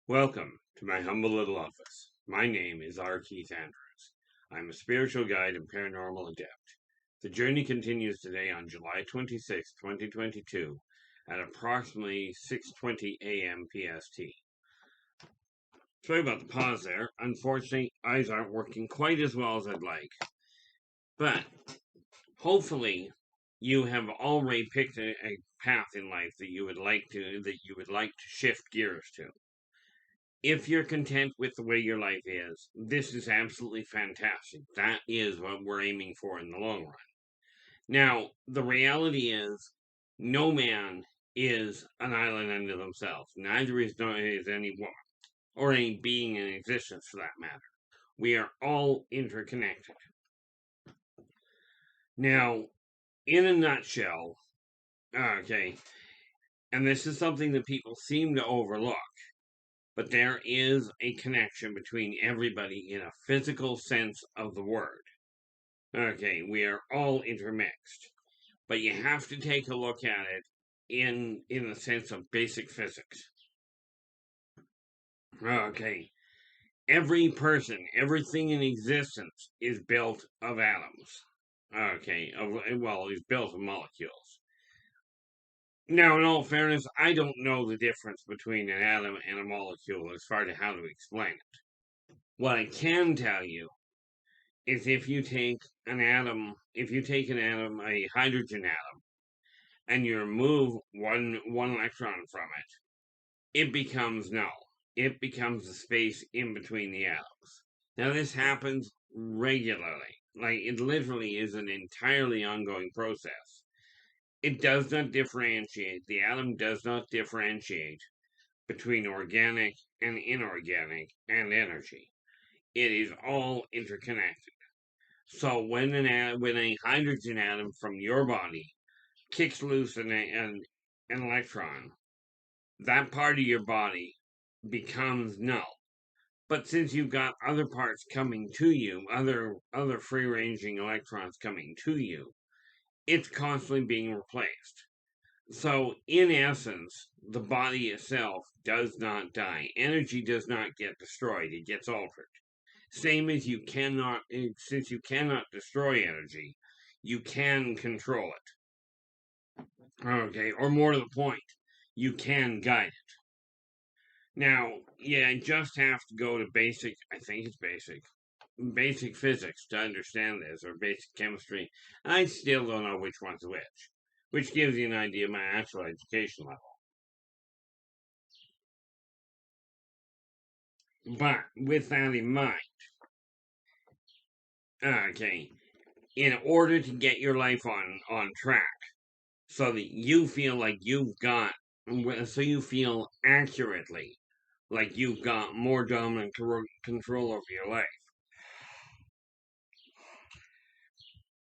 Welcome to my humble little office. My name is R. Keith Andrews. I'm a spiritual guide and paranormal adept. The journey continues today on July 26, 2022 at approximately 6:20 a.m. PST. Sorry about the pause there. Unfortunately, eyes aren't working quite as well as I'd like. But hopefully you have already picked a path in life that you would like to shift gears to. If you're content with the way your life is, this is absolutely fantastic. That is what we're aiming for in the long run. Now, the reality is, no man is an island unto themselves. Neither is any woman, or any being in existence for that matter. We are all interconnected. Now, in a nutshell, okay, and this is something that people seem to overlook, but there is a connection between everybody in a physical sense of the word. Okay, we are all intermixed, but you have to take a look at it in the sense of basic physics. Okay, every person, everything in existence is built of atoms. Okay, is built of molecules. Now, in all fairness, I don't know the difference between an atom and a molecule as far as how to explain it. What I can tell you is if you take an atom, a hydrogen atom, and you remove one electron from it, it becomes null. It becomes the space in between the atoms. Now this happens regularly. Like it literally is an entirely ongoing process. It does not differentiate. The atom does not differentiate between organic and inorganic and energy. It is all interconnected. So when a hydrogen atom from your body kicks loose an electron, that part of your body becomes null. But since you've got other parts coming to you, other free ranging electrons coming to you, it's constantly being replaced. So in essence, the body itself does not die. Energy does not get destroyed, it gets altered. Same as since you cannot destroy energy, you can control it. Okay, or more to the point, you can guide it. Now, yeah, I just have to go to I think it's basic physics to understand this, or basic chemistry. I still don't know which one's which gives you an idea of my actual education level. But with that in mind, okay, in order to get your life on track, so that you feel like so you feel accurately like you've got more dominant control over your life.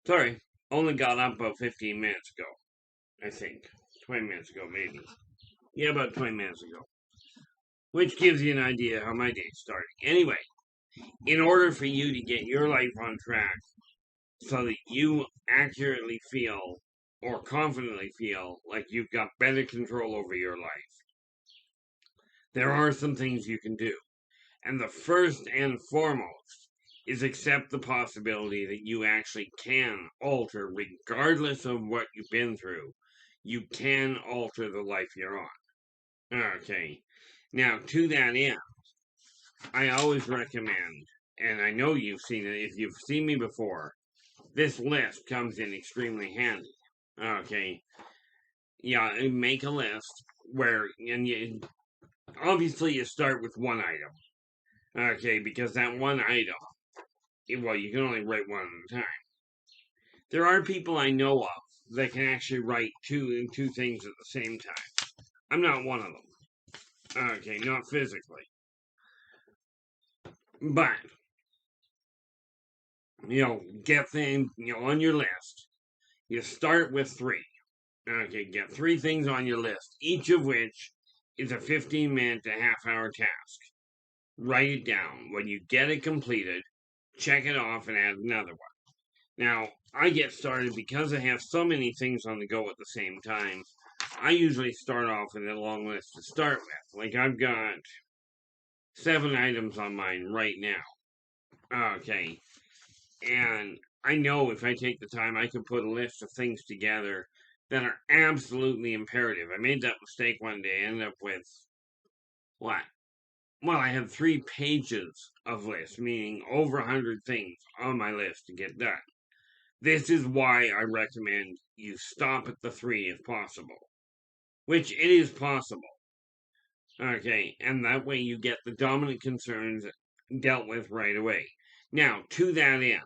Sorry, only got up about 15 minutes ago, I think. 20 minutes ago, maybe. Yeah, about 20 minutes ago. Which gives you an idea how my day's starting. Anyway, in order for you to get your life on track so that you accurately feel or confidently feel like you've got better control over your life, there are some things you can do. And the first and foremost is accept the possibility that you actually can alter, regardless of what you've been through, you can alter the life you're on. Okay. Now, to that end, I always recommend, and I know you've seen it, if you've seen me before, this list comes in extremely handy. Okay. Yeah, make a list and you obviously you start with one item. Okay, because that one item, well, you can only write one at a time. There are people I know of that can actually write two things at the same time. I'm not one of them. Okay, not physically. But, get things, on your list. You start with three. Okay, get three things on your list, each of which is a 15-minute to half-hour task. Write it down. When you get it completed, check it off and add another one. Now, I get started because I have so many things on the go at the same time. I usually start off with a long list to start with. Like I've got 7 items on mine right now. Okay. And I know if I take the time, I can put a list of things together that are absolutely imperative. I made that mistake one day. I ended up with what? Well, I had 3 pages of lists, meaning over 100 things on my list to get done. This is why I recommend you stop at the 3 if possible, which it is possible. Okay, and that way you get the dominant concerns dealt with right away. Now, to that end,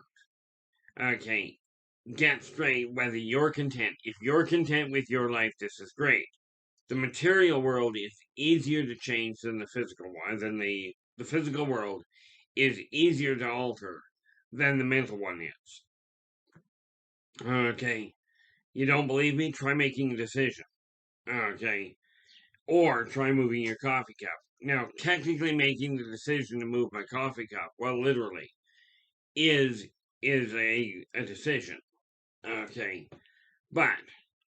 okay, get straight whether you're content. If you're content with your life, this is great. The material world is easier to change than the physical one, the physical world is easier to alter than the mental one is. Okay, you don't believe me? Try making a decision. Okay, or try moving your coffee cup. Now, technically, making the decision to move my coffee cup, well, literally, is a decision. Okay, but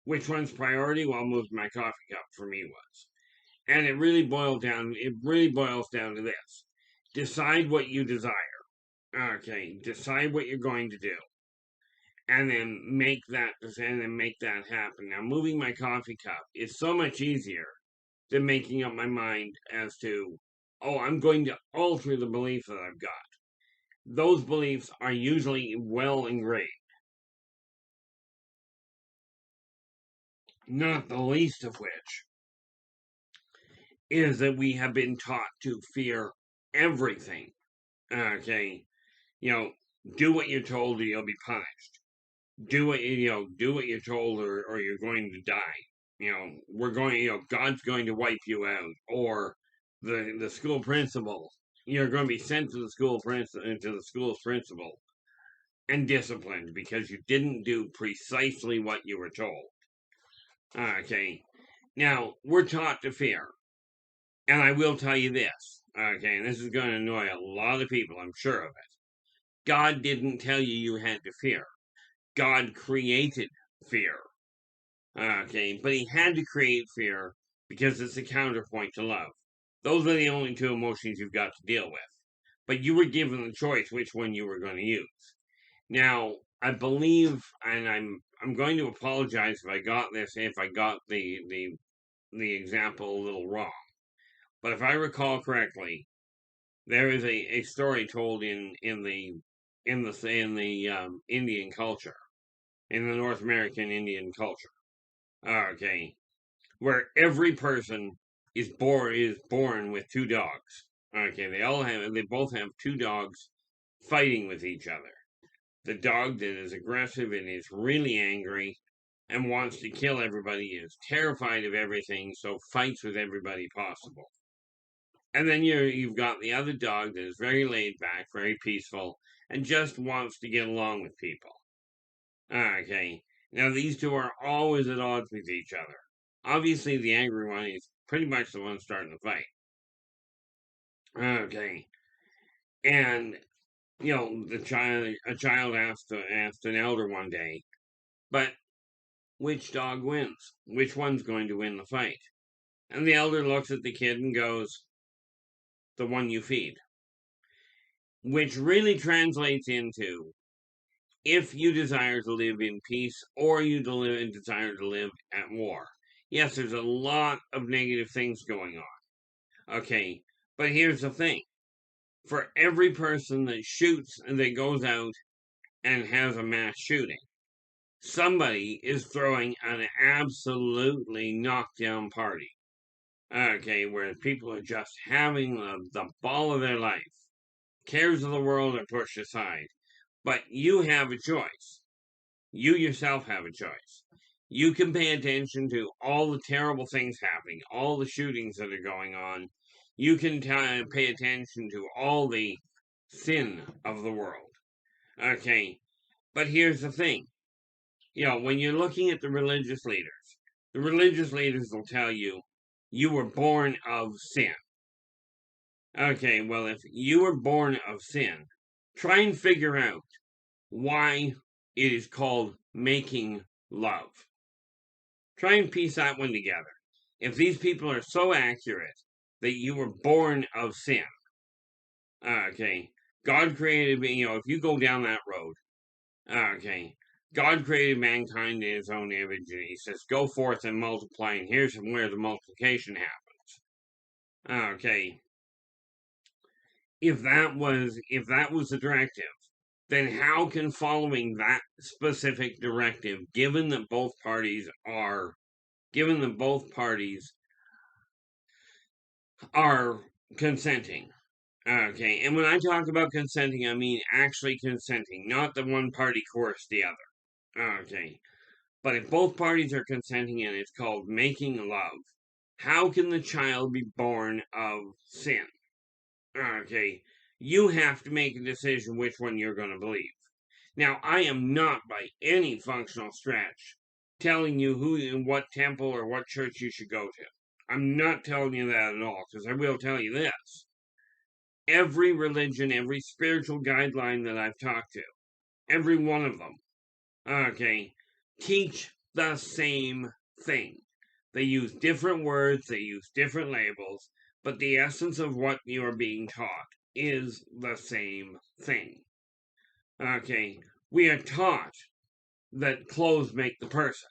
which one's priority? Well, moving my coffee cup for me was. And it really boils down to this. Decide what you desire. Okay, decide what you're going to do. And then make that happen. Now moving my coffee cup is so much easier than making up my mind as to, oh, I'm going to alter the belief that I've got. Those beliefs are usually well ingrained. Not the least of which is that we have been taught to fear everything. Okay, do what you're told or you'll be punished. Do what you're told or you're going to die. God's going to wipe you out, or the school principal, you're going to be sent to the school's principal and disciplined because you didn't do precisely what you were told. Okay, now we're taught to fear, and I will tell you this. Okay, and this is going to annoy a lot of people, I'm sure of it. God didn't tell you had to fear. God created fear. Okay, but he had to create fear because it's a counterpoint to love. Those are the only 2 emotions you've got to deal with. But you were given the choice which one you were going to use. Now, I believe, and I'm going to apologize if I got the example a little wrong. But if I recall correctly, there is a story told in the Indian culture, in the North American Indian culture. Okay, where every person is born with 2 dogs. Okay, they both have 2 dogs fighting with each other. The dog that is aggressive and is really angry and wants to kill everybody is terrified of everything, so fights with everybody possible. And then you've got the other dog that is very laid back, very peaceful, and just wants to get along with people. Okay, now these 2 are always at odds with each other. Obviously, the angry one is pretty much the one starting the fight. Okay, and a child asked an elder one day, but which dog wins? Which one's going to win the fight? And the elder looks at the kid and goes, the one you feed. Which really translates into, if you desire to live in peace or you desire to live at war. Yes, there's a lot of negative things going on. Okay, but here's the thing. For every person that shoots and that goes out and has a mass shooting, somebody is throwing an absolutely knockdown party. Okay, where people are just having the ball of their life. Cares of the world are pushed aside. But you have a choice. You yourself have a choice. You can pay attention to all the terrible things happening, all the shootings that are going on. You can pay attention to all the sin of the world. Okay, but here's the thing. When you're looking at the religious leaders will tell you, you were born of sin. Okay, well, if you were born of sin, try and figure out why it is called making love. Try and piece that one together. If these people are so accurate that you were born of sin, Okay. God created, if you go down that road, okay. God created mankind in his own image, and he says, go forth and multiply, and here's where the multiplication happens. Okay. If that was the directive, then how can following that specific directive, given that both parties are consenting. Okay, and when I talk about consenting, I mean actually consenting, not that one party coerced the other. Okay, but if both parties are consenting and it's called making love, how can the child be born of sin? Okay, you have to make a decision which one you're going to believe. Now, I am not by any functional stretch telling you who and what temple or what church you should go to. I'm not telling you that at all, because I will tell you this. Every religion, every spiritual guideline that I've talked to, every one of them, okay, teach the same thing. They use different words, they use different labels, but the essence of what you are being taught is the same thing. Okay, we are taught that clothes make the person.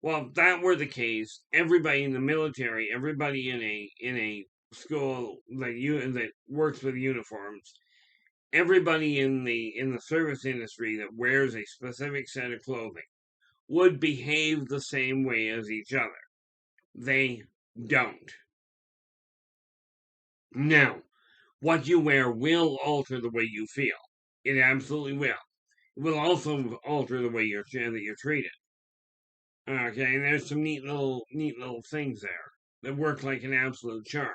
Well, if that were the case, everybody in the military, everybody in a school that works with uniforms, everybody in the service industry that wears a specific set of clothing would behave the same way as each other. They don't. Now, what you wear will alter the way you feel. It absolutely will. It will also alter the way you're treated. Okay, and there's some neat little things there that work like an absolute charm.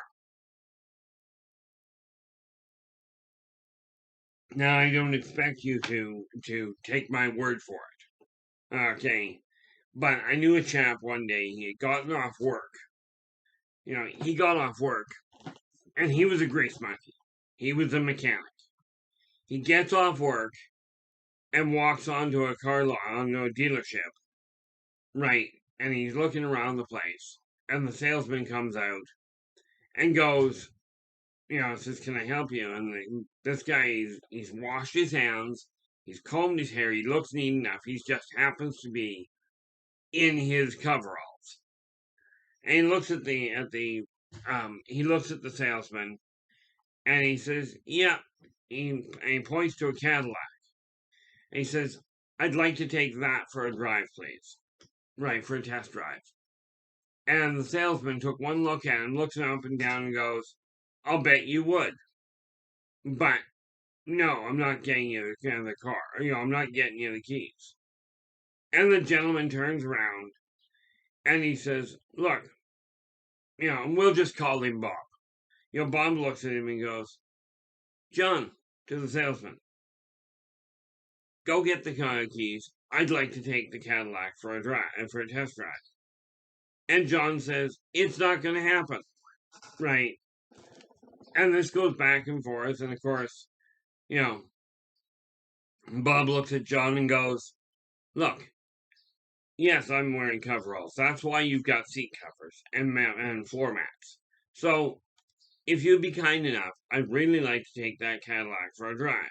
Now, I don't expect you to take my word for it. Okay, but I knew a chap one day. He had gotten off work. He got off work, and he was a grease monkey. He was a mechanic. He gets off work and walks onto onto a dealership, right? And he's looking around the place, and the salesman comes out and goes, says, "Can I help you?" And this guy, he's washed his hands, he's combed his hair, he looks neat enough. He just happens to be in his coveralls, and he looks at the salesman, and he says, "Yeah." And he points to a Cadillac, and he says, "I'd like to take that for a drive, please." Right, for a test drive. And the salesman took one look at him, looks him up and down, and goes, "I'll bet you would. But no, I'm not getting you the car. I'm not getting you the keys." And the gentleman turns around and he says, "Look, we'll just call him Bob." Bob looks at him and goes, "John," to the salesman, "go get the car keys. I'd like to take the Cadillac for a test drive." And John says, "It's not going to happen." Right. And this goes back and forth. And of course, you know, Bob looks at John and goes, "Look, yes, I'm wearing coveralls. That's why you've got seat covers and floor mats. So if you'd be kind enough, I'd really like to take that Cadillac for a drive,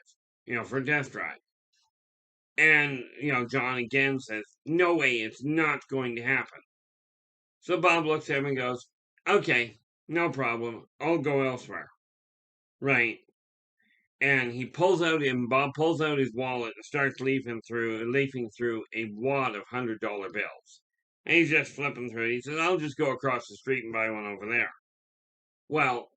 for a test drive." And, John again says, "No way, it's not going to happen." So Bob looks at him and goes, "Okay, no problem. I'll go elsewhere." Right. And Bob pulls out his wallet and starts leafing through a wad of $100 bills. And he's just flipping through it. He says, "I'll just go across the street and buy one over there." Well,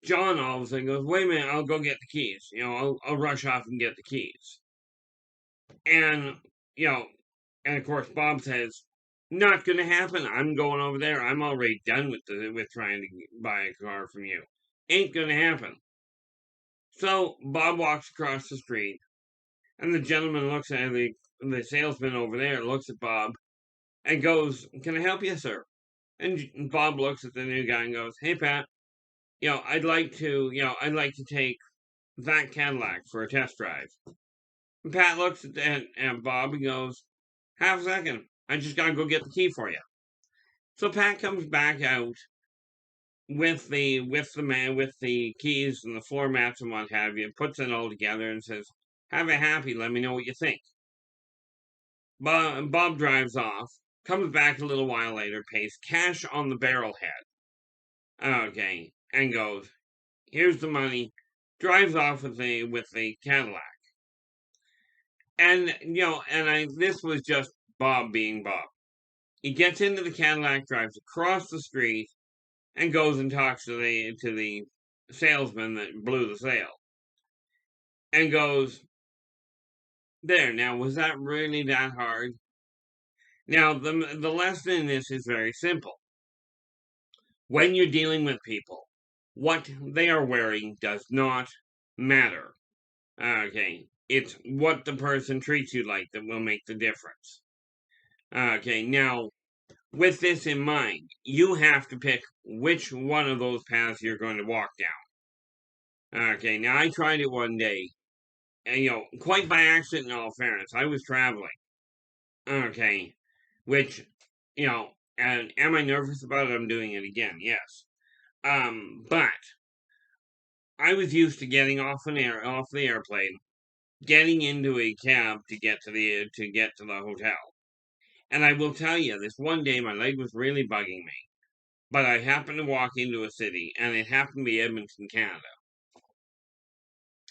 John all of a sudden goes, "Wait a minute, I'll go get the keys. I'll rush off and get the keys." And, you know, and of course Bob says, "Not gonna happen. I'm going over there. I'm already done with trying to buy a car from you. Ain't gonna happen." So Bob walks across the street, and the gentleman looks at the salesman over there, looks at Bob, and goes, "Can I help you, sir?" And Bob looks at the new guy and goes, "Hey, Pat, I'd like to take that Cadillac for a test drive." And Pat looks at Bob and goes, "Half a second, I just gotta go get the key for you." So Pat comes back out with the keys and the floor mats and what have you, puts it all together and says, "Have a happy. Let me know what you think." Bob drives off, comes back a little while later, pays cash on the barrelhead. Okay, and goes, "Here's the money." Drives off with the Cadillac, and this was just Bob being Bob. He gets into the Cadillac, drives across the street, and goes and talks to the salesman that blew the sale, and goes, "There, now was that really that hard?" Now the lesson in this is very simple. When you're dealing with people, what they are wearing does not matter. Okay, it's what the person treats you like that will make the difference. Okay, now with this in mind, you have to pick which one of those paths you're going to walk down. Okay, now I tried it one day, and quite by accident in all fairness. I was traveling. Okay, which, and am I nervous about it? I'm doing it again, yes. But I was used to getting off the airplane, getting into a cab to get to the hotel. And I will tell you, this one day my leg was really bugging me. But I happened to walk into a city, and it happened to be Edmonton, Canada.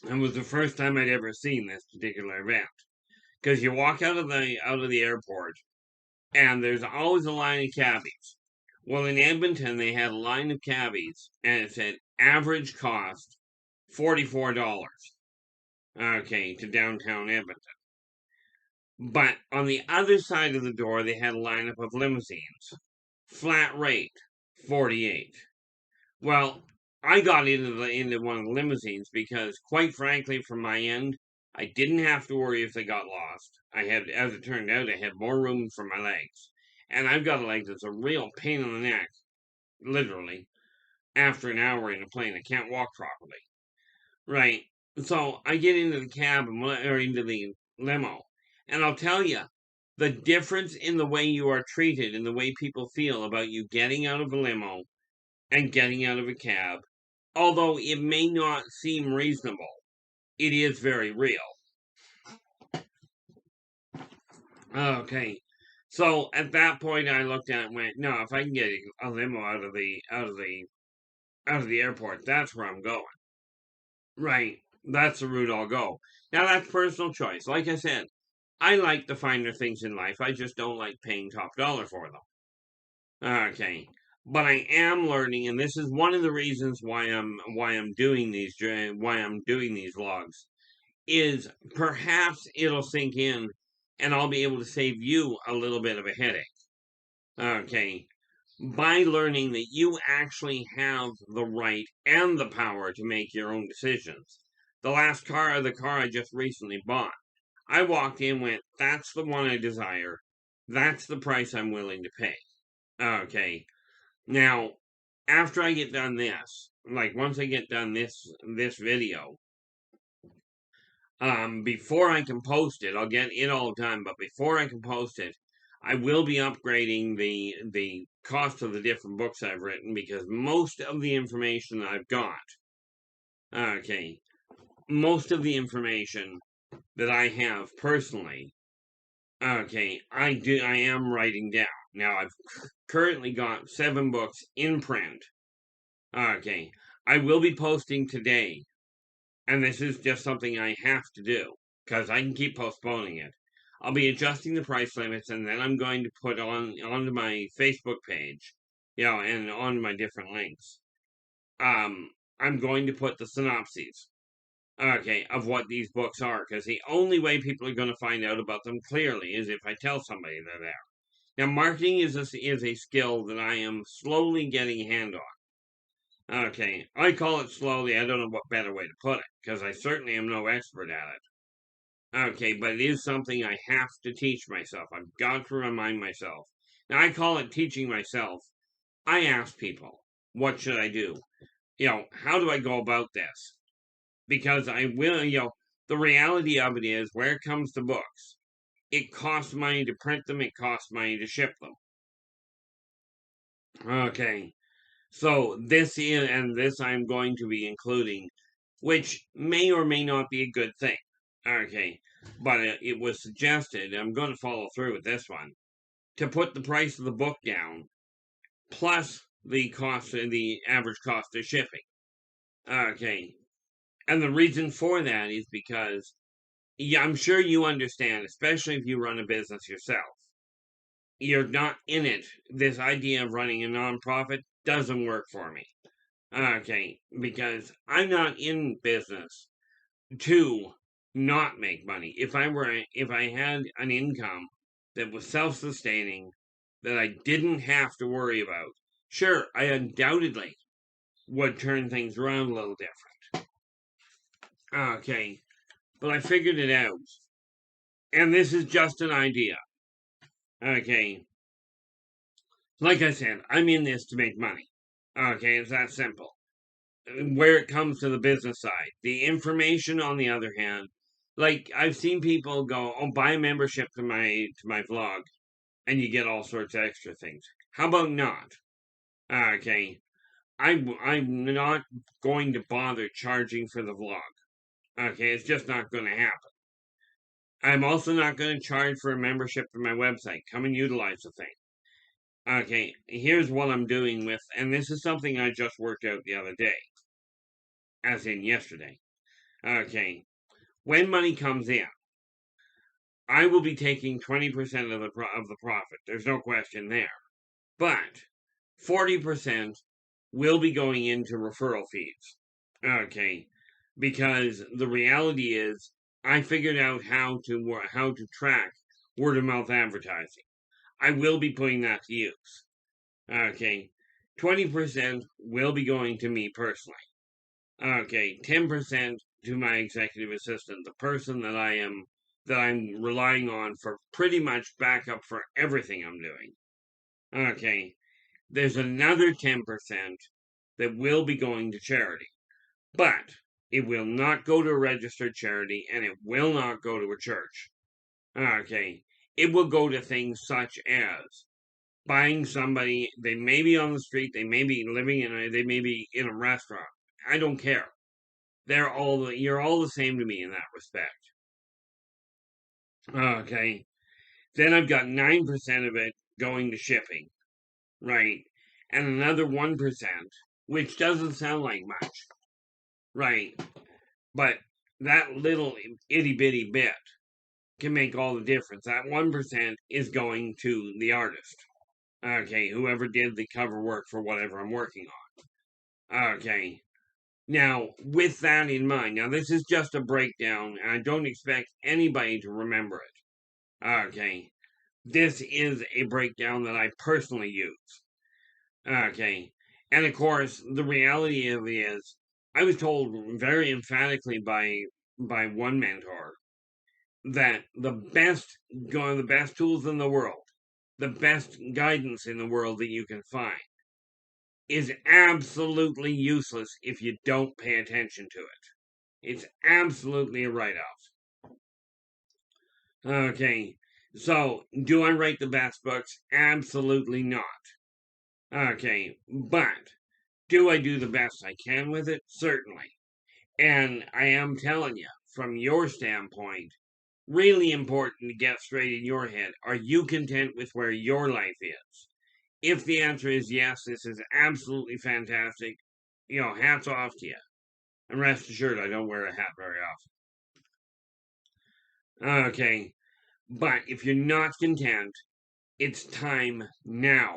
It was the first time I'd ever seen this particular event. Because you walk out of the airport, and there's always a line of cabbies. Well, in Edmonton, they had a line of cabbies, and it said average cost $44. Okay, to downtown Edmonton. But on the other side of the door, they had a lineup of limousines. Flat rate, 48. Well, I got into one of the limousines because, quite frankly, from my end, I didn't have to worry if they got lost. As it turned out, I had more room for my legs. And I've got a leg that's a real pain in the neck, literally. After an hour in a plane, I can't walk properly. Right. So I get into the cab or into the limo, and I'll tell you, the difference in the way you are treated and the way people feel about you getting out of a limo and getting out of a cab, although it may not seem reasonable, it is very real. Okay. So at that point I looked at it and went, no, if I can get a limo out of the airport, that's where I'm going. Right. That's the route I'll go. Now that's personal choice. Like I said, I like the finer things in life. I just don't like paying top dollar for them. Okay. But I am learning, and this is one of the reasons why I'm doing these vlogs, is perhaps it'll sink in and I'll be able to save you a little bit of a headache. Okay. By learning that you actually have the right and the power to make your own decisions. The car I just recently bought, I walked in and went, that's the one I desire. That's the price I'm willing to pay. Okay. Now, after I get done this, like once I get done this video, before I can post it, I'll get it all done, but before I can post it, I will be upgrading the cost of the different books I've written, because most of the information that I've got, okay, most of the information that I have personally, okay, I am writing down. Now I've currently got 7 books in print. Okay, I will be posting today, and this is just something I have to do because I can keep postponing it. I'll be adjusting the price limits, and then I'm going to put onto my Facebook page, and on my different links. I'm going to put the synopses, okay, of what these books are, because the only way people are going to find out about them clearly is if I tell somebody they're there. Now, marketing is a skill that I am slowly getting a hand on. Okay, I call it slowly. I don't know what better way to put it, because I certainly am no expert at it. Okay, but it is something I have to teach myself. I've got to remind myself. Now, I call it teaching myself. I ask people, what should I do? How do I go about this? Because I will, the reality of it is, where it comes to books, it costs money to print them, it costs money to ship them. Okay. So this is, and this I'm going to be including, which may or may not be a good thing. Okay, but it was suggested, I'm going to follow through with this one, to put the price of the book down plus the cost, the average cost of shipping. Okay, and the reason for that is because, yeah, I'm sure you understand, especially if you run a business yourself. You're not in it. This idea of running a nonprofit doesn't work for me. Okay, because I'm not in business to not make money. If I had an income that was self-sustaining, that I didn't have to worry about, sure, I undoubtedly would turn things around a little different. Okay, but I figured it out. And this is just an idea. Okay, like I said, I'm in this to make money. Okay, it's that simple. Where it comes to the business side, the information, on the other hand, like I've seen people go, "Oh, buy a membership to my vlog, and you get all sorts of extra things." How about not? Okay, I'm not going to bother charging for the vlog. Okay, it's just not going to happen. I'm also not going to charge for a membership for my website. Come and utilize the thing. Okay, here's what I'm doing with, and this is something I just worked out the other day, as in yesterday. Okay, when money comes in, I will be taking 20% of the profit. There's no question there. But 40% will be going into referral fees. Okay, because the reality is I figured out how to track word of mouth advertising. I will be putting that to use. Okay, 20% will be going to me personally. Okay, 10% to my executive assistant, the person that I'm relying on for pretty much backup for everything I'm doing. Okay, there's another 10% that will be going to charity, but it will not go to a registered charity and it will not go to a church. Okay, it will go to things such as buying somebody, they may be on the street, they may be they may be in a restaurant. I don't care. You're all the same to me in that respect. Okay. Then I've got 9% of it going to shipping, right? And another 1%, which doesn't sound like much, right? But that little itty bitty bit can make all the difference. That 1% is going to the artist. Okay, whoever did the cover work for whatever I'm working on. Okay. Now, with that in mind, now this is just a breakdown, and I don't expect anybody to remember it. Okay. This is a breakdown that I personally use. Okay. And of course, the reality of it is, I was told very emphatically by one mentor that the best tools in the world, the best guidance in the world that you can find, is absolutely useless if you don't pay attention to it. It's absolutely a write-off. Okay, so do I write the best books? Absolutely not. Okay, but do I do the best I can with it? Certainly. And I am telling you, from your standpoint, really important to get straight in your head. Are you content with where your life is? If the answer is yes, this is absolutely fantastic. Hats off to you. And rest assured, I don't wear a hat very often. Okay, but if you're not content, it's time now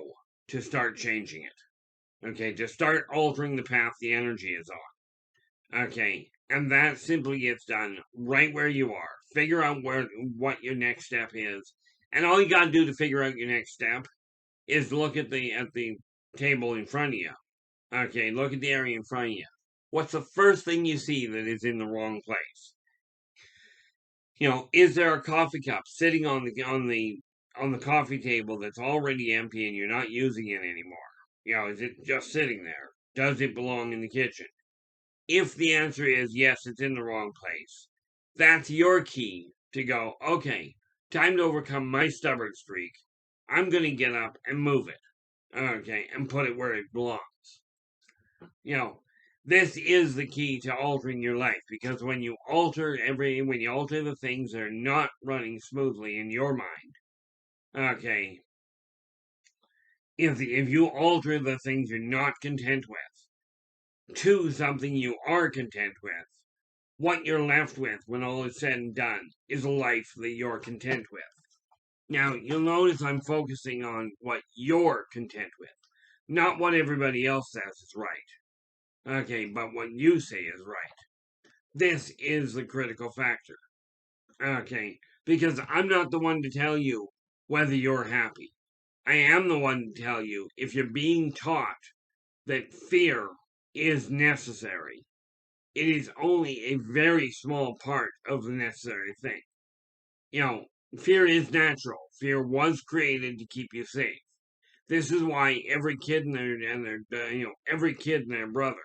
to start changing it. Okay, to start altering the path the energy is on. Okay, and that simply gets done right where you are. Figure out what your next step is, and all you got to do to figure out your next step is look at the table in front of you. Okay, look at the area in front of you. What's the first thing you see that is in the wrong place? Is there a coffee cup sitting on the coffee table that's already empty and you're not using it anymore? Is it just sitting there? Does it belong in the kitchen? If the answer is yes, it's in the wrong place, that's your key to go, okay, time to overcome my stubborn streak. I'm going to get up and move it. Okay, and put it where it belongs. This is the key to altering your life, because when you alter the things that are not running smoothly in your mind, okay, if you alter the things you're not content with to something you are content with, what you're left with when all is said and done is a life that you're content with. Now, you'll notice I'm focusing on what you're content with, not what everybody else says is right. Okay, but what you say is right. This is the critical factor. Okay, because I'm not the one to tell you whether you're happy. I am the one to tell you if you're being taught that fear is necessary, it is only a very small part of the necessary thing. Fear is natural. Fear was created to keep you safe. This is why every kid every kid and their brother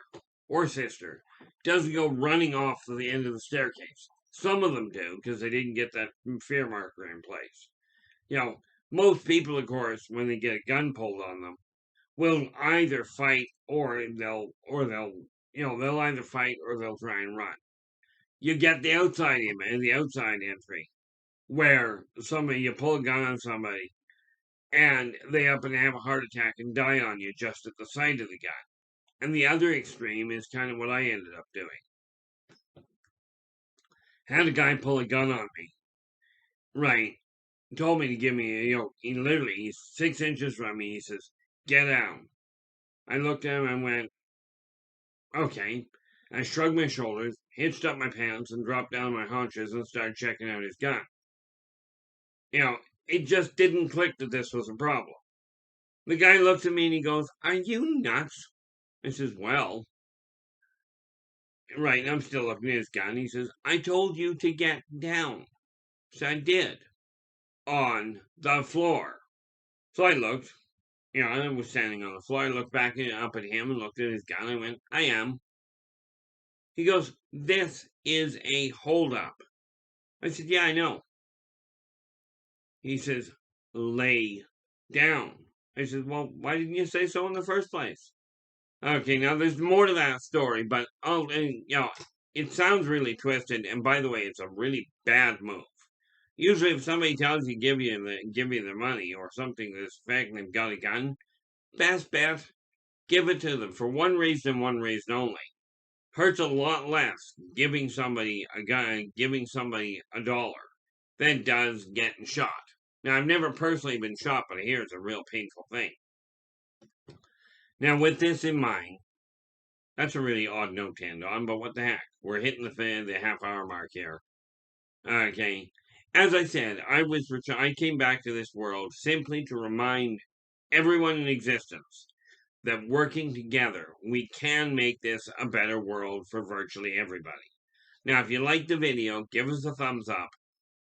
or sister doesn't go running off to the end of the staircase. Some of them do because they didn't get that fear marker in place. Most people, of course, when they get a gun pulled on them, will either fight or they'll either fight or they'll try and run. You get the outside entry, where you pull a gun on somebody and they up and have a heart attack and die on you just at the sight of the gun. And the other extreme is kind of what I ended up doing. Had a guy pull a gun on me, right? Told me to give me, he's 6 inches from me. He says, "Get down." I looked at him and went, "Okay." I shrugged my shoulders, hitched up my pants, and dropped down my haunches and started checking out his gun. It just didn't click that this was a problem. The guy looks at me and he goes, "Are you nuts?" I says, "Well." Right, I'm still looking at his gun. He says, "I told you to get down." So I did. On the floor. So I looked. I was standing on the floor. I looked back up at him and looked at his gun. I went, "I am." He goes, "This is a holdup." I said, "Yeah, I know." He says, "Lay down." I said, "Well, why didn't you say so in the first place?" Okay, now there's more to that story, but it sounds really twisted. And by the way, it's a really bad move. Usually, if somebody tells you give you their money or something to this effect, and they've got a gun, best bet, give it to them for one reason only. Hurts a lot less giving somebody a gun, giving somebody $1 than does getting shot. Now, I've never personally been shot, but I hear it's a real painful thing. Now, with this in mind, that's a really odd note to end on, but what the heck? We're hitting the half-hour mark here. Okay. As I said, I came back to this world simply to remind everyone in existence that working together, we can make this a better world for virtually everybody. Now, if you liked the video, give us a thumbs up.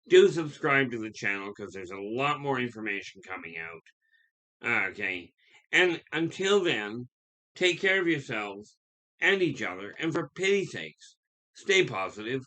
Do subscribe to the channel because there's a lot more information coming out. Okay. And until then, take care of yourselves and each other, and for pity's sakes, stay positive.